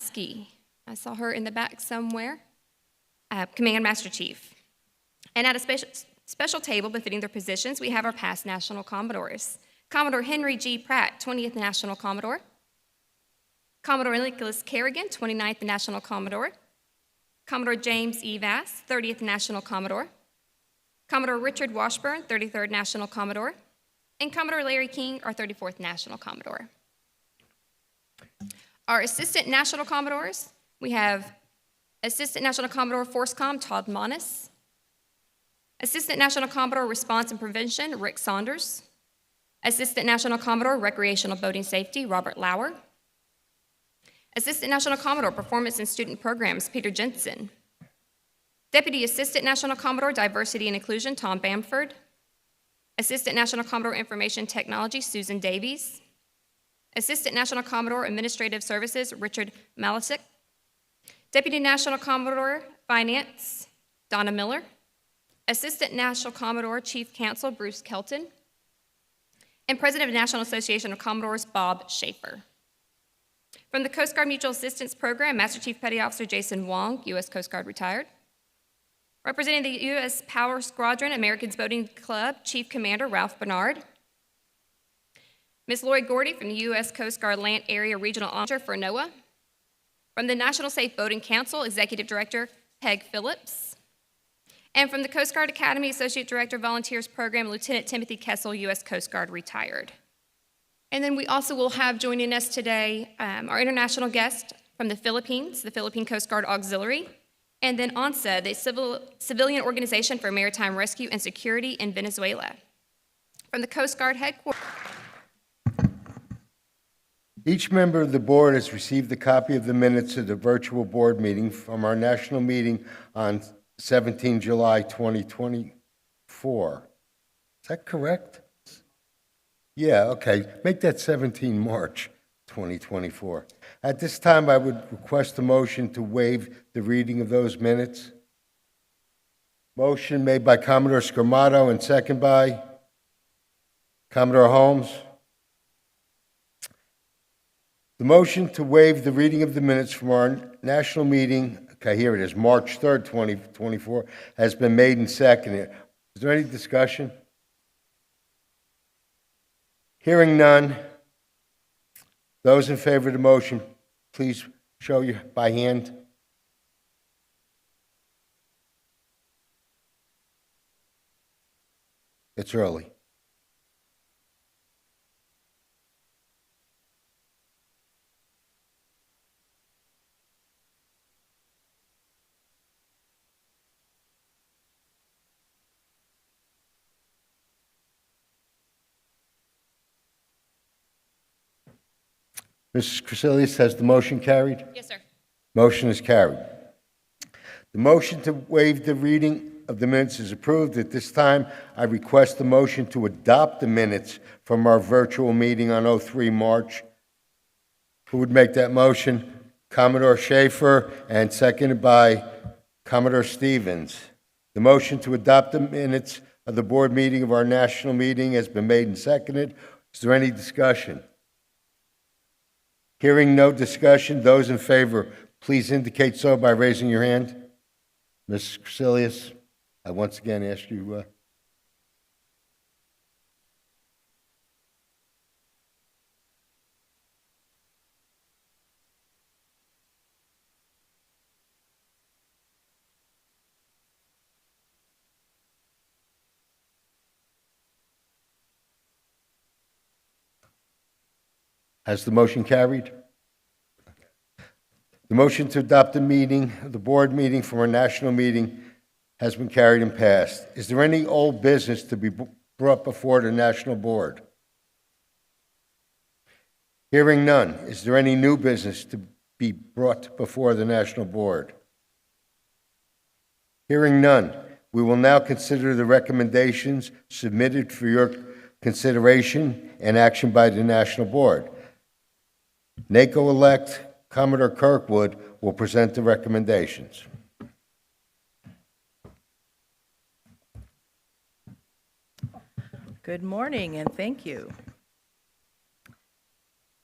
Ski. I saw her in the back somewhere. Command Master Chief. And at a special table befitting their positions, we have our past National Commodores. Commodore Henry G. Pratt, 20th National Commodore. Commodore Nicholas Kerrigan, 29th National Commodore. Commodore James E. Vass, 30th National Commodore. Commodore Richard Washburn, 33rd National Commodore. And Commodore Larry King, our 34th National Commodore. Our Assistant National Commodores, we have Assistant National Commodore ForceCom, Todd Monis. Assistant National Commodore Response and Prevention, Rick Saunders. Assistant National Commodore Recreational Boating Safety, Robert Lauer. Assistant National Commodore Performance and Student Programs, Peter Jensen. Deputy Assistant National Commodore Diversity and Inclusion, Tom Bamford. Assistant National Commodore Information Technology, Susan Davies. Assistant National Commodore Administrative Services, Richard Malisic. Deputy National Commodore Finance, Donna Miller. Assistant National Commodore Chief Counsel, Bruce Kelton. And President of the National Association of Commodores, Bob Schaefer. From the Coast Guard Mutual Assistance Program, Master Chief Petty Officer Jason Wong, U.S. Coast Guard retired. Representing the U.S. Power Squadron Americans Boating Club, Chief Commander Ralph Bernard. Ms. Lloyd Gordy from the U.S. Coast Guard Land Area Regional Officer for NOAA. From the National Safe Boating Council, Executive Director Peg Phillips. And from the Coast Guard Academy, Associate Director Volunteers Program, Lieutenant Timothy Kessel, U.S. Coast Guard retired. And then we also will have joining us today our international guest from the Philippines, the Philippine Coast Guard Auxiliary, and then ONSA, the Civilian Organization for Maritime Rescue and Security in Venezuela. From the Coast Guard headquarters. Each member of the board has received a copy of the minutes of the virtual board meeting from our national meeting on 17 July 2024. Is that correct? Yeah, okay. Make that 17 March 2024. At this time, I would request a motion to waive the reading of those minutes. Motion made by Commodore Scarmato and second by Commodore Holmes. The motion to waive the reading of the minutes from our national meeting, okay, here it is, March 3rd, 2024, has been made and seconded. Is there any discussion? Hearing none, those in favor of the motion, please show you by hand. It's early. Mrs. Crecilius, has the motion carried? Yes, sir. Motion is carried. The motion to waive the reading of the minutes is approved. At this time, I request the motion to adopt the minutes from our virtual meeting on 03 March. Who would make that motion? Commodore Schaefer, and seconded by Commodore Stevens. The motion to adopt the minutes of the board meeting of our national meeting has been made and seconded. Is there any discussion? Hearing no discussion, those in favor, please indicate so by raising your hand. Ms. Crecilius, I once again ask you. Has the motion carried? The motion to adopt the board meeting from our national meeting has been carried and passed. Is there any old business to be brought before the national board? Hearing none, is there any new business to be brought before the national board? Hearing none, we will now consider the recommendations submitted for your consideration and action by the national board. NACO-elect Commodore Kirkwood will present the recommendations. Good morning, and thank you.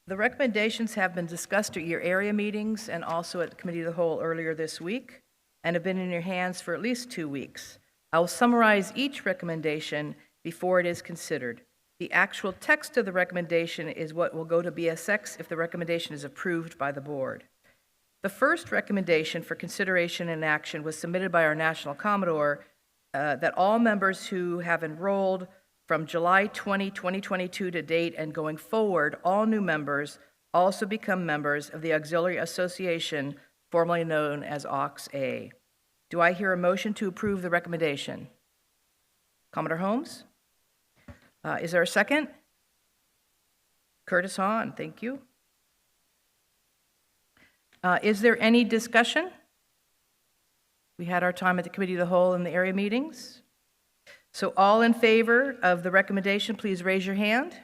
The recommendations have been discussed at your area meetings and also at the Committee of the Whole earlier this week and have been in your hands for at least 2 weeks. I will summarize each recommendation before it is considered. The actual text of the recommendation is what will go to BSX if the recommendation is approved by the board. The first recommendation for consideration and action was submitted by our National Commodore that all members who have enrolled from July 20, 2022 to date and going forward, all new members also become members of the Auxiliary Association, formerly known as AUX-A. Do I hear a motion to approve the recommendation? Commodore Holmes? Is there a second? Curtis Hahn, thank you. Is there any discussion? We had our time at the Committee of the Whole and the area meetings. So all in favor of the recommendation, please raise your hand.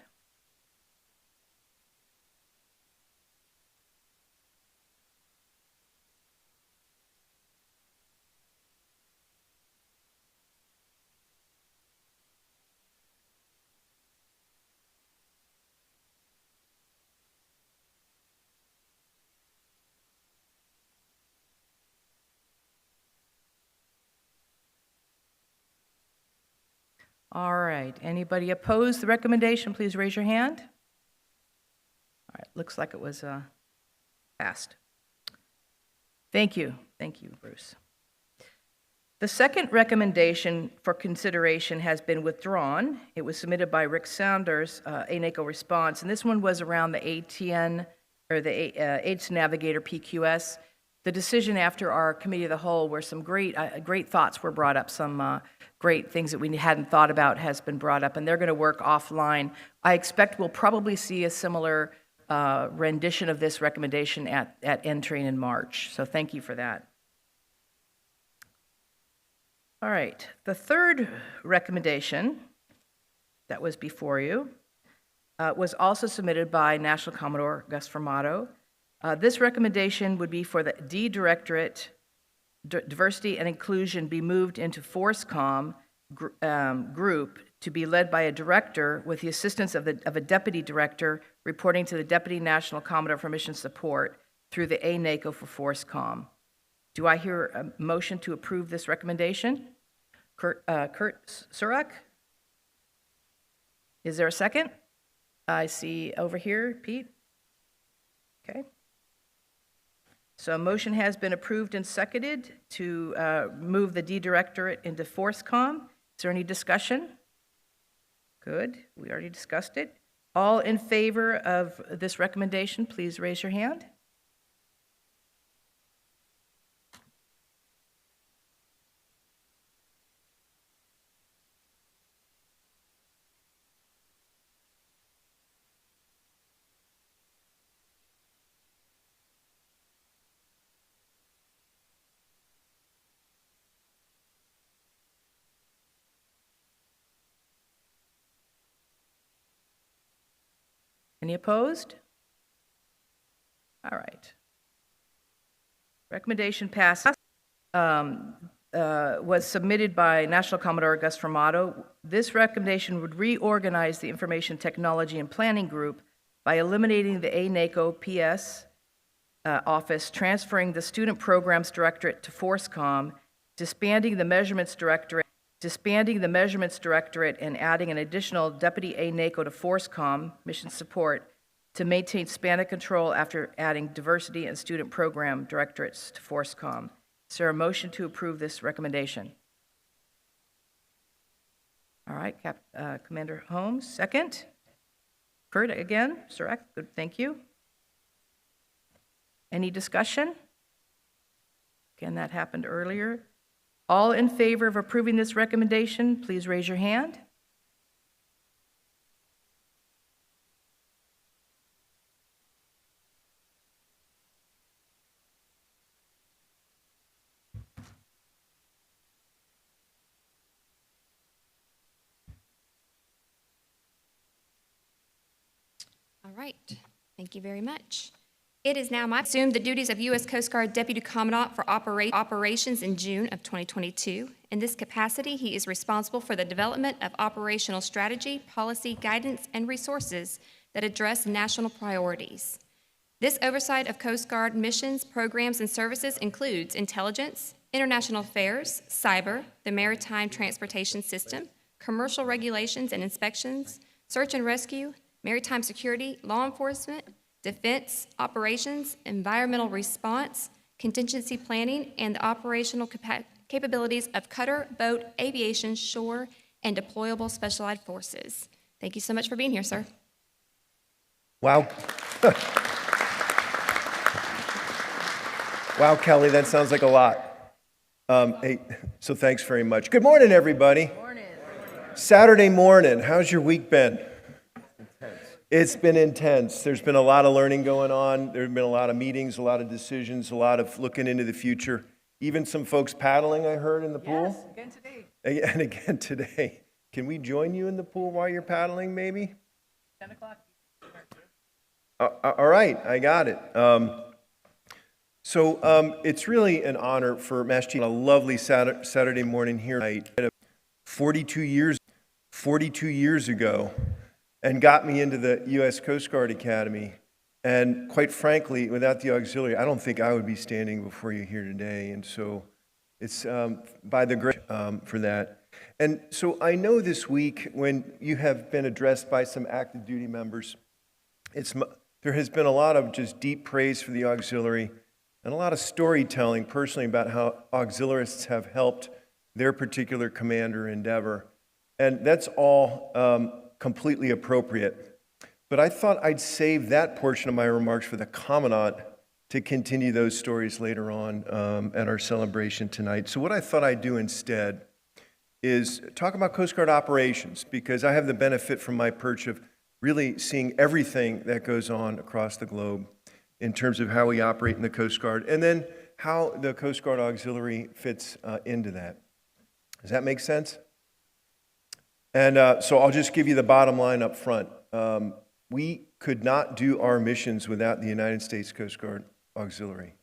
All right, anybody opposed the recommendation, please raise your hand. All right, looks like it was passed. Thank you, Bruce. The second recommendation for consideration has been withdrawn. It was submitted by Rick Saunders, a NACO response, and this one was around the ATN, or the AIDS Navigator PQS. The decision after our Committee of the Whole, where some great thoughts were brought up, some great things that we hadn't thought about has been brought up, and they're going to work offline. I expect we'll probably see a similar rendition of this recommendation at NTRAIN in March, so thank you for that. All right, the third recommendation that was before you was also submitted by National Commodore Gus Formato. This recommendation would be for the D Directorate, Diversity and Inclusion, be moved into FORSCOM group to be led by a director with the assistance of a deputy director reporting to the Deputy National Commodore for Mission Support through the ANACO for FORSCOM. Do I hear a motion to approve this recommendation? Kurt Surak? Is there a second? I see over here, Pete. Okay. So a motion has been approved and seconded to move the D Directorate into FORSCOM. Is there any discussion? Good, we already discussed it. All in favor of this recommendation, please raise your hand. Any opposed? All right. Recommendation passed. Was submitted by National Commodore Gus Formato. This recommendation would reorganize the Information Technology and Planning Group by eliminating the ANACO PS office, transferring the Student Programs Directorate to FORSCOM, disbanding the Measurements Directorate, and adding an additional Deputy ANACO to FORSCOM, Mission Support, to maintain span of control after adding Diversity and Student Program Directorates to FORSCOM. Is there a motion to approve this recommendation? All right, Commander Holmes, second. Kurt, again, Surak, good, thank you. Any discussion? Again, that happened earlier. All in favor of approving this recommendation, please raise your hand. All right, thank you very much. It is now my assumed the duties of U.S. Coast Guard Deputy Commandant for Operations in June of 2022. In this capacity, he is responsible for the development of operational strategy, policy, guidance, and resources that that address national priorities. This oversight of Coast Guard missions, programs, and services includes intelligence, international affairs, cyber, the maritime transportation system, commercial regulations and inspections, search and rescue, maritime security, law enforcement, defense, operations, environmental response, contingency planning, and the operational capabilities of cutter, boat, aviation, shore, and deployable specialized forces. Thank you so much for being here, sir. Wow. Wow, Kelly, that sounds like a lot. Hey, so thanks very much. Good morning, everybody. Morning. Saturday morning, how's your week been? It's been intense. There's been a lot of learning going on. There have been a lot of meetings, a lot of decisions, a lot of looking into the future. Even some folks paddling, I heard, in the pool. Yes, again today. And again today. Can we join you in the pool while you're paddling, maybe? 10 o'clock. All right, I got it. It's really an honor for Mass Chief. A lovely Saturday morning here tonight. 42 years ago, and got me into the U.S. Coast Guard Academy. And quite frankly, without the auxiliary, I don't think I would be standing before you here today. And so it's by the grace for that. And so I know this week when you have been addressed by some active duty members, there has been a lot of just deep praise for the auxiliary and a lot of storytelling personally about how auxiliarists have helped their particular commander endeavor. And that's all completely appropriate. But I thought I'd save that portion of my remarks for the Commandant to continue those stories later on at our celebration tonight. So what I thought I'd do instead is talk about Coast Guard operations, because I have the benefit from my perch of really seeing everything that goes on across the globe in terms of how we operate in the Coast Guard, and then how the Coast Guard Auxiliary fits into that. Does that make sense? And so I'll just give you the bottom line up front. We could not do our missions without the United States Coast Guard Auxiliary.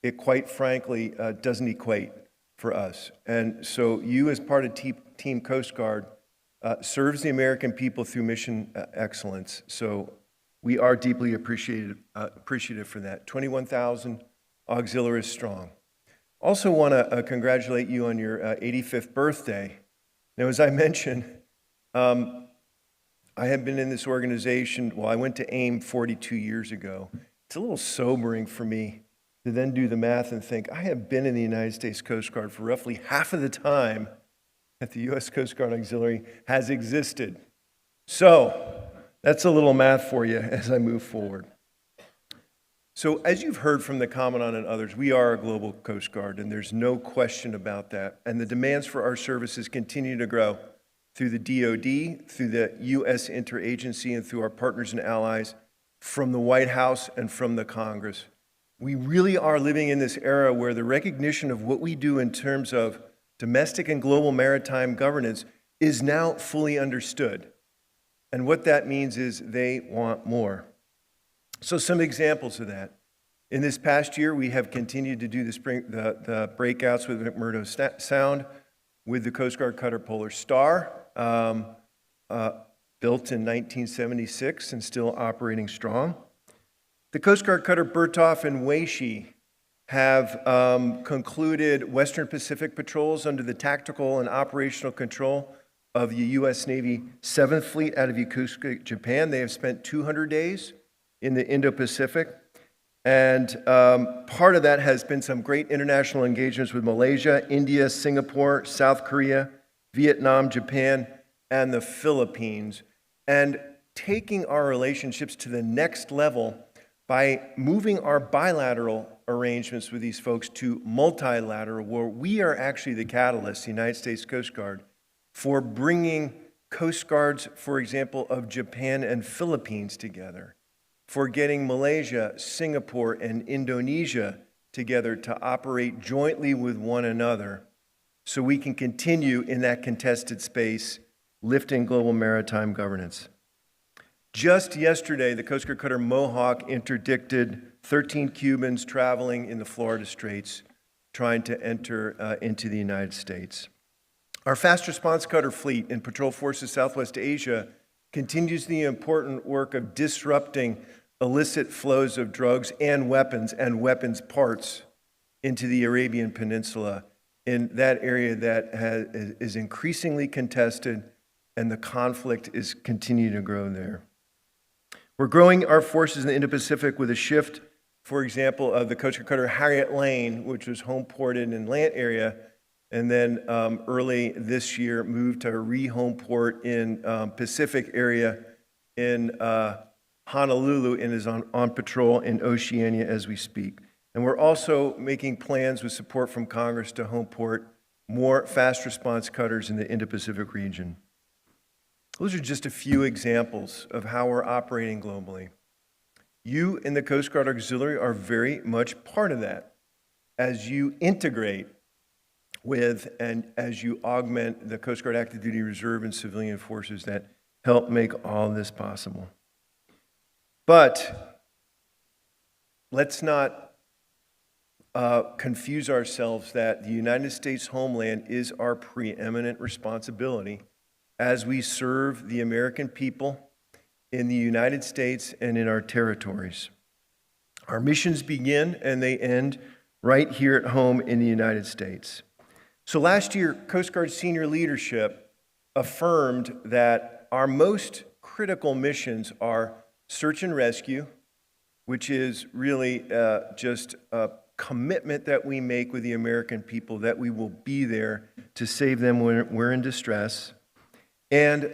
It quite frankly doesn't equate for us. And so you as part of Team Coast Guard serves the American people through mission excellence. So we are deeply appreciative for that. 21,000 auxiliaries strong. Also want to congratulate you on your 85th birthday. Now, as I mentioned, I have been in this organization, I went to AIM 42 years ago. It's a little sobering for me to then do the math and think, I have been in the United States Coast Guard for roughly half of the time that the U.S. Coast Guard Auxiliary has existed. So, that's a little math for you as I move forward. So, as you've heard from the Commandant and others, we are a global Coast Guard, and there's no question about that. And the demands for our services continue to grow through the DoD, through the U.S. interagency, and through our partners and allies, from the White House and from the Congress. We really are living in this era where the recognition of what we do in terms of domestic and global maritime governance is now fully understood. And what that means is they want more. So some examples of that. In this past year, we have continued to do the breakouts with McMurdo Sound with the Coast Guard cutter Polar Star, built in 1976 and still operating strong. The Coast Guard cutter Bertolf and Weishi have concluded Western Pacific patrols under the tactical and operational control of the U.S. Navy 7th Fleet out of Yokosuka, Japan. They have spent 200 days in the Indo-Pacific. And part of that has been some great international engagements with Malaysia, India, Singapore, South Korea, Vietnam, Japan, and the Philippines. And taking our relationships to the next level by moving our bilateral arrangements with these folks to multilateral, where we are actually the catalyst, the United States Coast Guard, for bringing Coast Guards, for example, of Japan and Philippines together, for getting Malaysia, Singapore, and Indonesia together to operate jointly with one another so we can continue in that contested space, lifting global maritime governance. Just yesterday, the Coast Guard cutter Mohawk interdicted 13 Cubans traveling in the Florida Straits, trying to enter into the United States. Our fast response cutter fleet in Patrol Forces Southwest Asia continues the important work of disrupting illicit flows of drugs and weapons parts into the Arabian Peninsula in that area that is increasingly contested, and the conflict is continuing to grow there. We're growing our forces in the Indo-Pacific with a shift, for example, of the Coast Guard cutter Harriet Lane, which was home ported in Lant area, and then early this year moved to a re-home port in Pacific area in Honolulu, and is on patrol in Oceania as we speak. And we're also making plans with support from Congress to home port more fast response cutters in the Indo-Pacific region. Those are just a few examples of how we're operating globally. You in the Coast Guard Auxiliary are very much part of that as you integrate with and as you augment the Coast Guard Active Duty Reserve and civilian forces that help make all this possible. But let's not confuse ourselves that the United States homeland is our preeminent responsibility as we serve the American people in the United States and in our territories. Our missions begin and they end right here at home in the United States. So last year, Coast Guard senior leadership affirmed that our most critical missions are search and rescue, which is really just a commitment that we make with the American people that we will be there to save them when we're in distress, and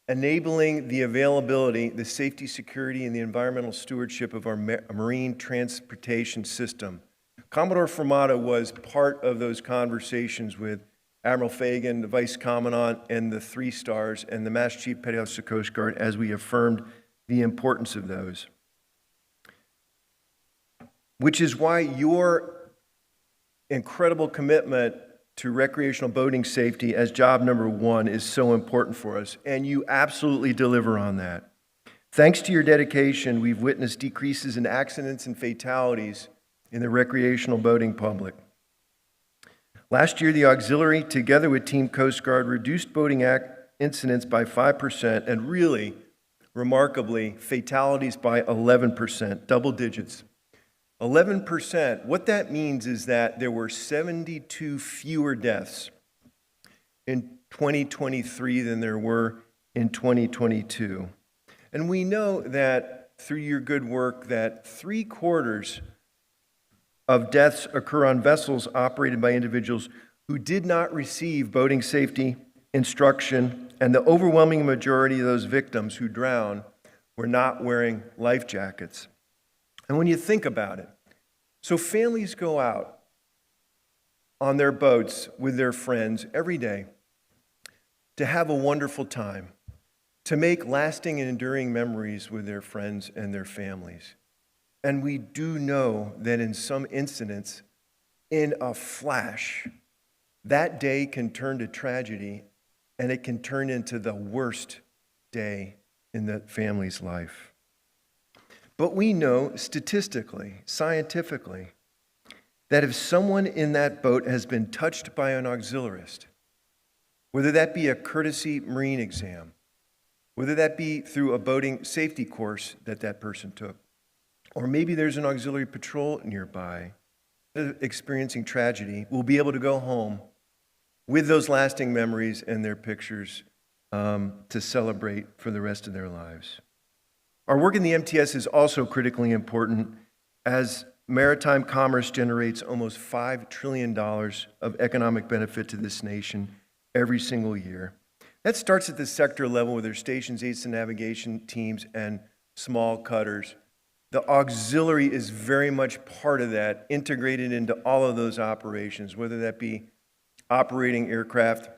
enabling the availability, the safety, security, and the environmental stewardship of our marine transportation system. Commodore Fermata was part of those conversations with Admiral Fagan, the Vice Commandant, and the 3 stars, and the Master Chief Petty Officer of the Coast Guard as we affirmed the importance of those. Which is why your incredible commitment to recreational boating safety as job number 1 is so important for us, and you absolutely deliver on that. Thanks to your dedication, we've witnessed decreases in accidents and fatalities in the recreational boating public. Last year, the auxiliary, together with Team Coast Guard, reduced boating incidents by 5%, and really, remarkably, fatalities by 11%, double digits. 11%, what that means is that there were 72 fewer deaths in 2023 than there were in 2022. And we know that through your good work that 3/4 of deaths occur on vessels operated by individuals who did not receive boating safety instruction, and the overwhelming majority of those victims who drown were not wearing life jackets. And when you think about it, so families go out on their boats with their friends every day to have a wonderful time, to make lasting and enduring memories with their friends and their families. And we do know that in some incidents, in a flash, that day can turn to tragedy, and it can turn into the worst day in the family's life. But we know statistically, scientifically, that if someone in that boat has been touched by an auxiliarist, whether that be a courtesy Marine exam, whether that be through a boating safety course that that person took, or maybe there's an auxiliary patrol nearby, experiencing tragedy, will be able to go home with those lasting memories and their pictures to celebrate for the rest of their lives. Our work in the MTS is also critically important as maritime commerce generates almost $5 trillion of economic benefit to this nation every single year. That starts at the sector level with their stations, aids and navigation teams, and small cutters. The auxiliary is very much part of that, integrated into all of those operations, whether that be operating aircraft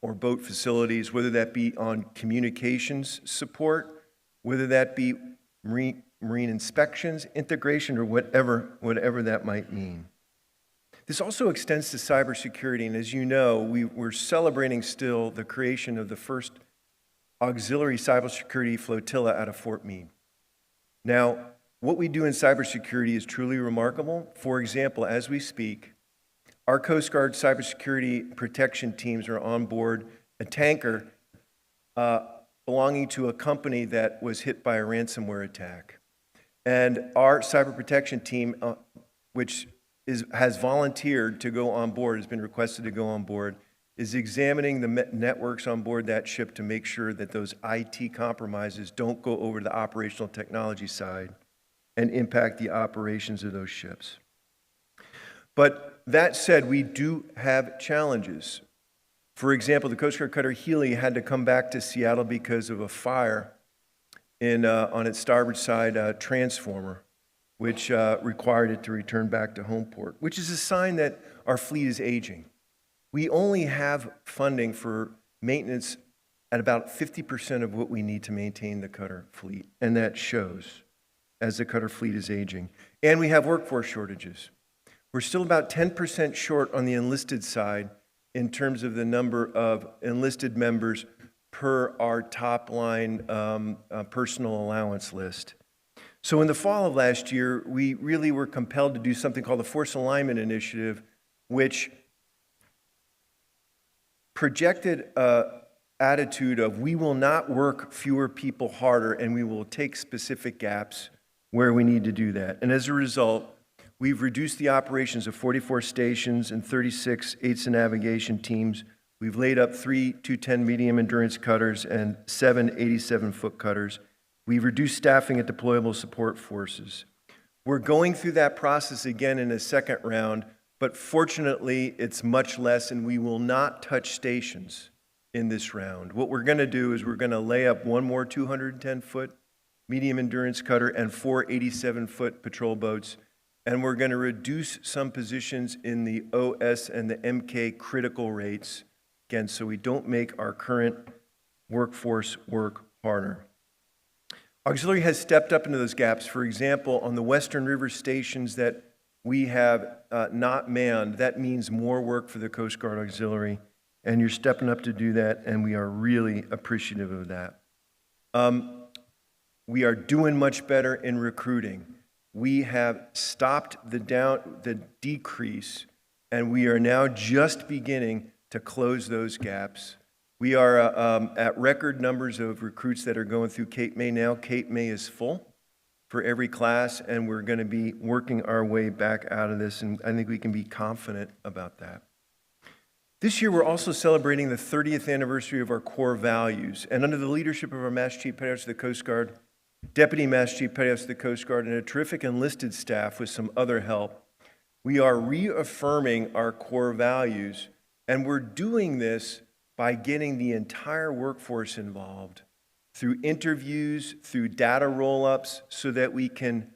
or boat facilities, whether that be on communications support, whether that be marine inspections, integration, or whatever that might mean. This also extends to cybersecurity, and as you know, we're celebrating still the creation of the first auxiliary cybersecurity flotilla out of Fort Meade. Now, what we do in cybersecurity is truly remarkable. For example, as we speak, our Coast Guard cybersecurity protection teams are on board a tanker belonging to a company that was hit by a ransomware attack. And our cyber protection team, which has volunteered to go on board, has been requested to go on board, is examining the networks on board that ship to make sure that those IT compromises don't go over to the operational technology side and impact the operations of those ships. But that said, we do have challenges. For example, the Coast Guard cutter Healy had to come back to Seattle because of a fire on its starboard side transformer, which required it to return back to home port, which is a sign that our fleet is aging. We only have funding for maintenance at about 50% of what we need to maintain the cutter fleet, and that shows as the cutter fleet is aging. And we have workforce shortages. We're still about 10% short on the enlisted side in terms of the number of enlisted members per our top line personal allowance list. So in the fall of last year, we really were compelled to do something called the Force Alignment Initiative, which projected an attitude of we will not work fewer people harder and we will take specific gaps where we need to do that. And as a result, we've reduced the operations of 44 stations and 36 aids and navigation teams. We've laid up 3 210 medium endurance cutters and 7 87-foot cutters. We've reduced staffing at deployable support forces. We're going through that process again in a second round, but fortunately it's much less and we will not touch stations in this round. What we're going to do is we're going to lay up 1 more 210-foot medium endurance cutter and 4 87-foot patrol boats, and we're going to reduce some positions in the OS and the MK critical rates, again, so we don't make our current workforce work harder. Auxiliary has stepped up into those gaps. For example, on the Western River stations that we have not manned, that means more work for the Coast Guard Auxiliary, and you're stepping up to do that, and we are really appreciative of that. We are doing much better in recruiting. We have stopped the decrease, and we are now just beginning to close those gaps. We are at record numbers of recruits that are going through Cape May now. Cape May is full for every class, and we're going to be working our way back out of this, and I think we can be confident about that. This year, we're also celebrating the 30th anniversary of our core values, and under the leadership of our Master Chief Petty Officer of the Coast Guard, Deputy Master Chief Petty Officer of the Coast Guard, and a terrific enlisted staff with some other help, we are reaffirming our core values, and we're doing this by getting the entire workforce involved through interviews, through data roll-ups, so that we can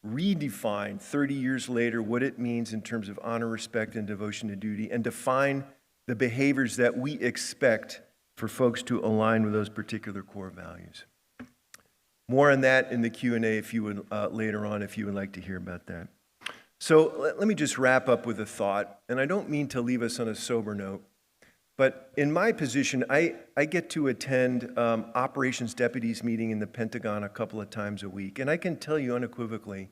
redefine 30 years later what it means in terms of honor, respect, and devotion to duty, and define the behaviors that we expect for folks to align with those particular core values. More on that in the Q&A if you would, later on if you would like to hear about that. So let me just wrap up with a thought, and I don't mean to leave us on a sober note, but in my position, I get to attend operations deputies meeting in the Pentagon a couple of times a week, and I can tell you unequivocally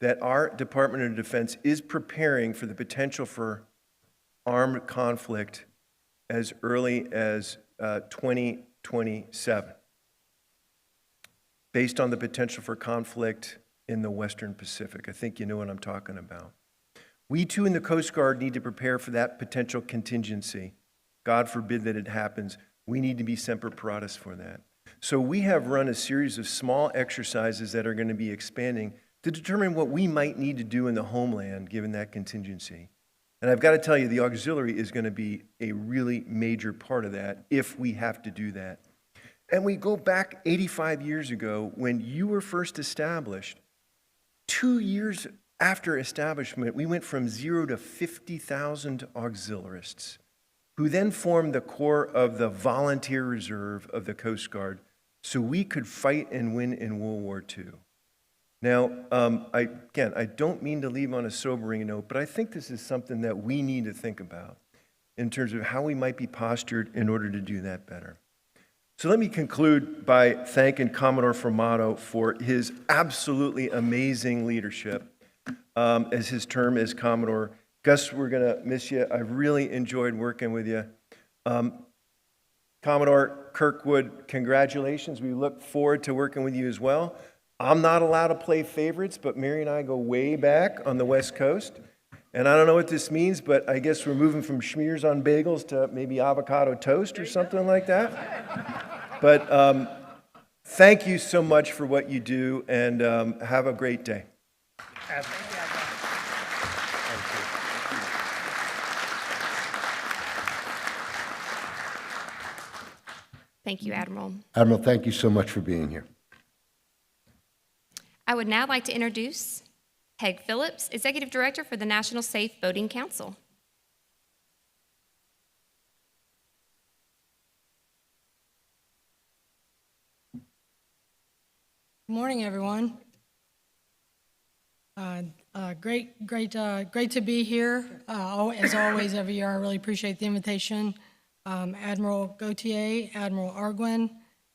that our Department of Defense is preparing for the potential for armed conflict as early as 2027, based on the potential for conflict in the Western Pacific. I think you know what I'm talking about. We too in the Coast Guard need to prepare for that potential contingency. God forbid that it happens. We need to be semper paratus for that. So we have run a series of small exercises that are going to be expanding to determine what we might need to do in the homeland given that contingency. And I've got to tell you, the auxiliary is going to be a really major part of that if we have to do that. And we go back 85 years ago when you were first established. 2 years after establishment, we went from 0 to 50,000 auxiliarists, who then formed the core of the volunteer reserve of the Coast Guard so we could fight and win in World War II. Now, I don't mean to leave on a sobering note, but I think this is something that we need to think about in terms of how we might be postured in order to do that better. So let me conclude by thanking Commodore Formato for his absolutely amazing leadership as his term as Commodore. Gus, we're going to miss you. I've really enjoyed working with you. Commodore Kirkwood, congratulations. We look forward to working with you as well. I'm not allowed to play favorites, but Mary and I go way back on the West Coast. And I don't know what this means, but I guess we're moving from schmears on bagels to maybe avocado toast or something like that. But thank you so much for what you do, and have a great day. Thank you, Admiral. Admiral, thank you so much for being here. I would now like to introduce Peg Phillips, Executive Director for the National Safe Boating Council. Good morning, everyone. Great to be here. As always, every year, I really appreciate the invitation. Admiral Gautier, Admiral Arguin,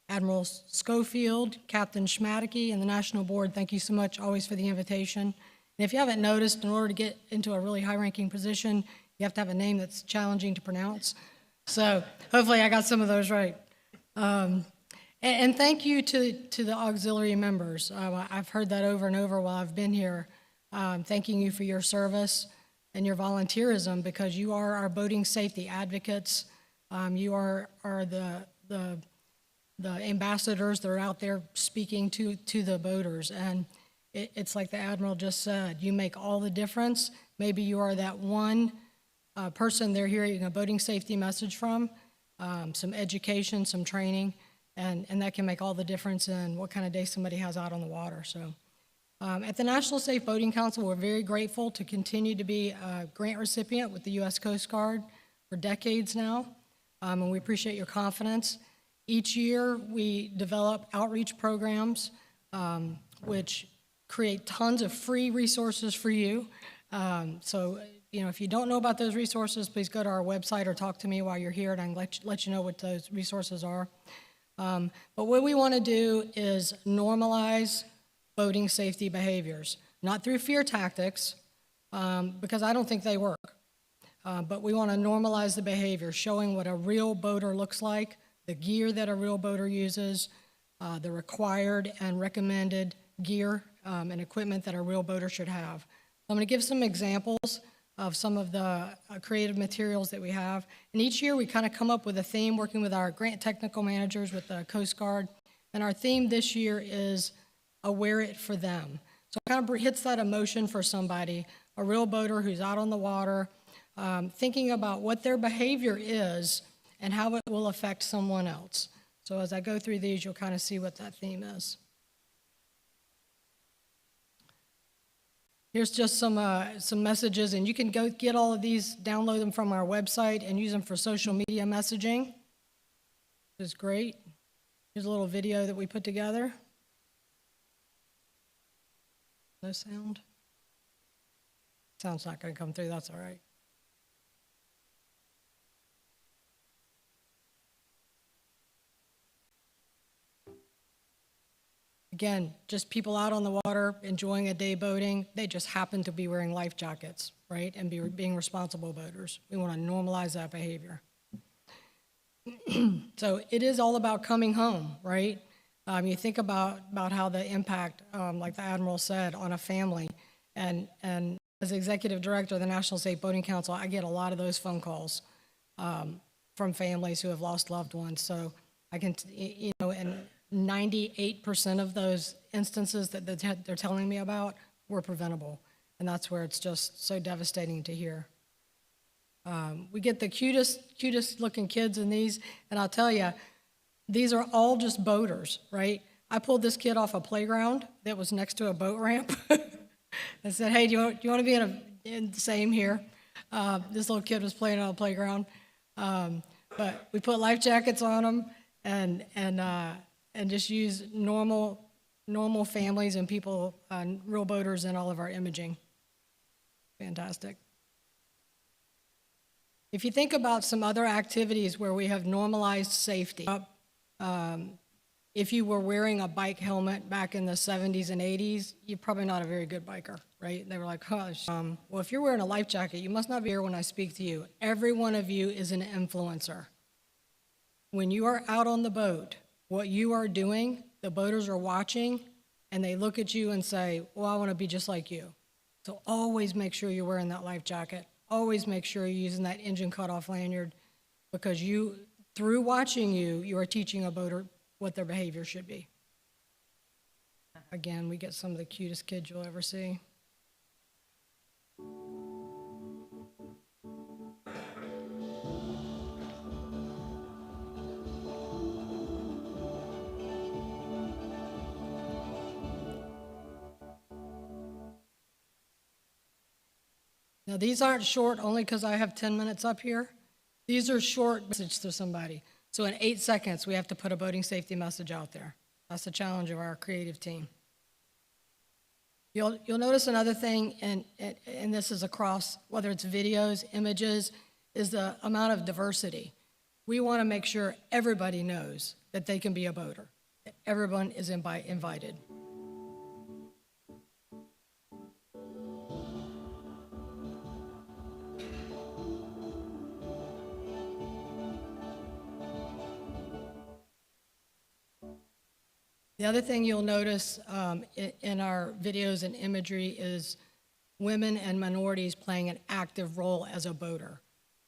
Admiral Schofield, Captain Schmadeke, and the National Board, thank you so much always for the invitation. And if you haven't noticed, in order to get into a really high-ranking position, you have to have a name that's challenging to pronounce. So hopefully I got some of those right. And thank you to the auxiliary members. I've heard that over and over while I've been here, thanking you for your service and your volunteerism, because you are our boating safety advocates. You are the ambassadors that are out there speaking to the boaters. And it's like the Admiral just said, you make all the difference. Maybe you are that one person they're hearing a boating safety message from, some education, some training, and that can make all the difference in what kind of day somebody has out on the water. So at the National Safe Boating Council, we're very grateful to continue to be a grant recipient with the U.S. Coast Guard for decades now, and we appreciate your confidence. Each year, we develop outreach programs which create tons of free resources for you. So, if you don't know about those resources, please go to our website or talk to me while you're here, and I can let you know what those resources are. But what we want to do is normalize boating safety behaviors, not through fear tactics, because I don't think they work. But we want to normalize the behavior, showing what a real boater looks like, the gear that a real boater uses, the required and recommended gear and equipment that a real boater should have. I'm going to give some examples of some of the creative materials that we have. And each year we kind of come up with a theme, working with our grant technical managers with the Coast Guard. And our theme this year is "Aware It for Them." So it kind of hits that emotion for somebody, a real boater who's out on the water, thinking about what their behavior is and how it will affect someone else. So as I go through these, you'll kind of see what that theme is. Here's just some messages, and you can go get all of these, download them from our website, and use them for social media messaging, which is great. Here's a little video that we put together. No sound? Sound's not going to come through, that's all right. Again, just people out on the water enjoying a day boating. They just happen to be wearing life jackets, right? And being responsible boaters. We want to normalize that behavior. So it is all about coming home, right? You think about how the impact, like the Admiral said, on a family. And as executive director of the National Safe Boating Council, I get a lot of those phone calls from families who have lost loved ones. So I can, and 98% of those instances that they're telling me about were preventable. And that's where it's just so devastating to hear. We get the cutest looking kids in these, and I'll tell you, these are all just boaters, right? I pulled this kid off a playground that was next to a boat ramp. I said, hey, do you want to be in the same here? This little kid was playing on a playground. But we put life jackets on them and just use normal families and people, real boaters in all of our imaging. Fantastic. If you think about some other activities where we have normalized safety, if you were wearing a bike helmet back in the 70s and 80s, you're probably not a very good biker, right? They were like, hush. Well, if you're wearing a life jacket, you must not be here when I speak to you. Every one of you is an influencer. when you are out on the boat, what you are doing, the boaters are watching, and they look at you and say, well, I want to be just like you. So always make sure you're wearing that life jacket. Always make sure you're using that engine cutoff lanyard, because you, through watching you, you are teaching a boater what their behavior should be. Again, we get some of the cutest kids you'll ever see. Now, these aren't short only because I have 10 minutes up here. These are short messages to somebody. So in 8 seconds, we have to put a boating safety message out there. That's the challenge of our creative team. You'll notice another thing, and this is across, whether it's videos, images, is the amount of diversity. We want to make sure everybody knows that they can be a boater. Everyone is invited. The other thing you'll notice in our videos and imagery is women and minorities playing an active role as a boater.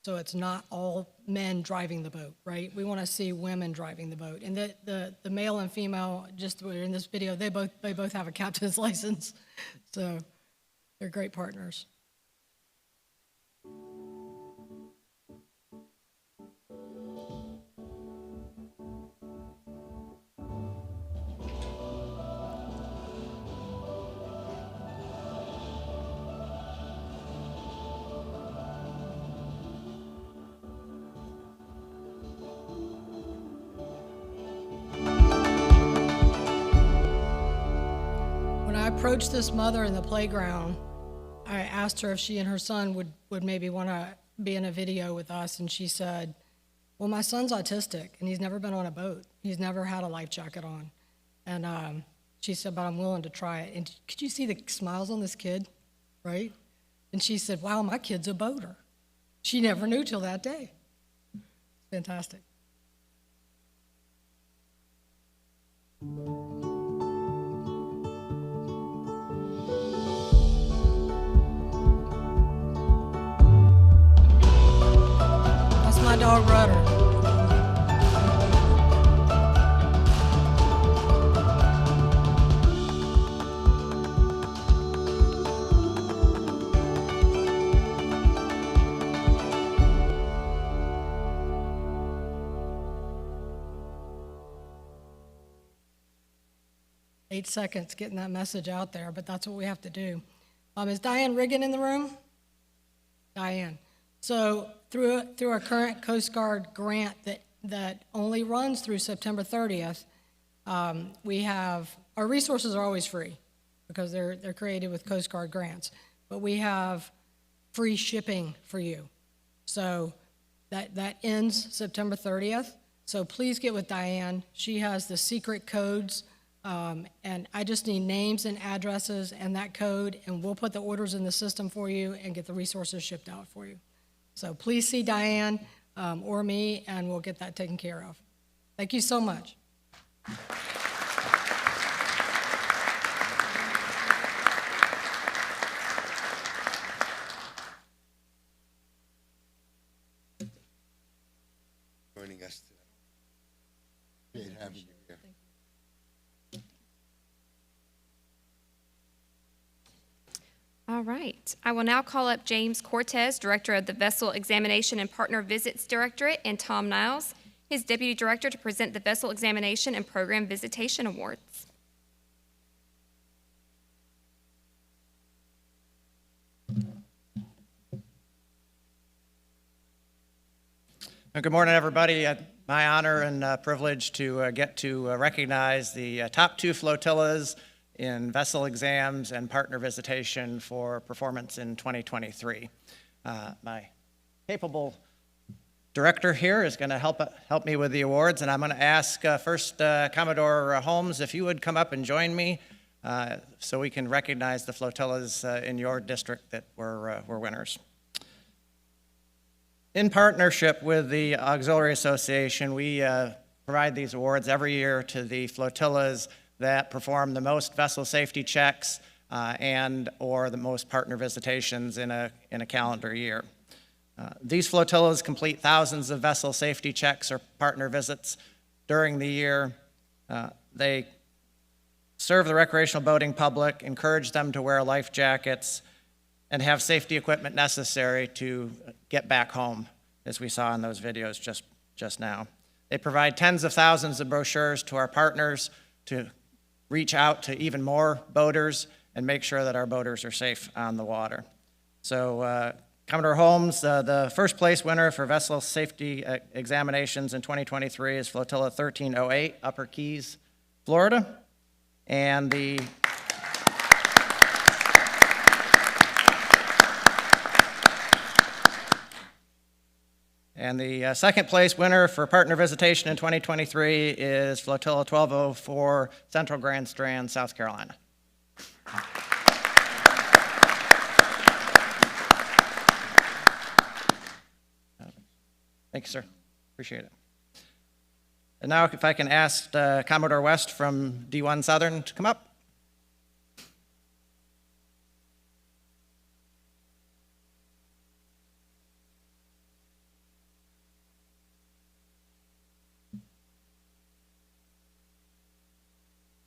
So it's not all men driving the boat, right? We want to see women driving the boat. And the male and female, just in this video, they both have a captain's license. So they're great partners. I approached this mother in the playground. I asked her if she and her son would maybe want to be in a video with us, and she said, well, my son's autistic, and he's never been on a boat. He's never had a life jacket on. And she said, but I'm willing to try it. And could you see the smiles on this kid, right? And she said, wow, my kid's a boater. She never knew till that day. Fantastic. My dog Rudder. Eight seconds getting that message out there, but that's what we have to do. Is Diane Riggin in the room? Diane. So through our current Coast Guard grant that only runs through September 30th, we have, our resources are always free because they're created with Coast Guard grants, but we have free shipping for you. So that ends September 30th. So please get with Diane. She has the secret codes, and I just need names and addresses and that code, and we'll put the orders in the system for you and get the resources shipped out for you. So please see Diane or me, and we'll get that taken care of. Thank you so much. Joining us today. Great having you here. All right. I will now call up James Cortez, Director of the Vessel Examination and Partner Visits Directorate, and Tom Niles, his Deputy Director, to present the Vessel Examination and Program Visitation Awards. Good morning, everybody. My honor and privilege to get to recognize the top two flotillas in vessel exams and partner visitation for performance in 2023. My capable director here is going to help me with the awards, and I'm going to ask first Commodore Holmes if you would come up and join me so we can recognize the flotillas in your district that were winners. In partnership with the Auxiliary Association, we provide these awards every year to the flotillas that perform the most vessel safety checks and or the most partner visitations in a calendar year. These flotillas complete thousands of vessel safety checks or partner visits during the year. They serve the recreational boating public, encourage them to wear life jackets, and have safety equipment necessary to get back home, as we saw in those videos just now. They provide tens of thousands of brochures to our partners to reach out to even more boaters and make sure that our boaters are safe on the water. So Commodore Holmes, the first place winner for vessel safety examinations in 2023 is Flotilla 1308, Upper Keys, Florida. And the second place winner for partner visitation in 2023 is Flotilla 1204, Central Grand Strand, South Carolina. Thank you, sir. Appreciate it. And now if I can ask Commodore West from D1 Southern to come up.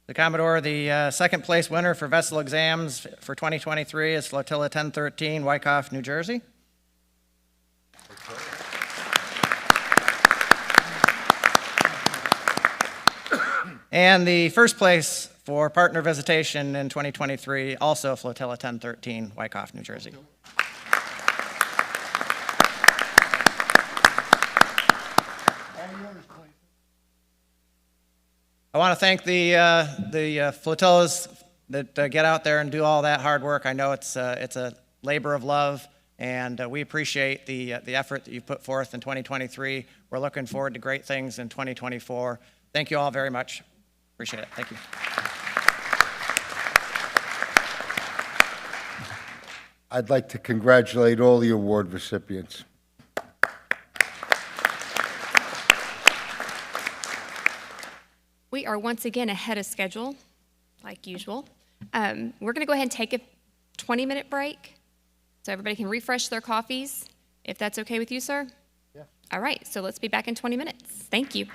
The Commodore, the second place winner for vessel exams for 2023 is Flotilla 1013, Wyckoff, New Jersey. And the first place for partner visitation in 2023, also Flotilla 1013, Wyckoff, New Jersey. I want to thank the flotillas that get out there and do all that hard work. I know it's a labor of love, and we appreciate the effort that you put forth in 2023. We're looking forward to great things in 2024. Thank you all very much. Appreciate it. Thank you. I'd like to congratulate all the award recipients. We are once again ahead of schedule, like usual. We're going to go ahead and take a 20-minute break so everybody can refresh their coffees, if that's okay with you, sir? Yeah. All right, so let's be back in 20 minutes. Thank you.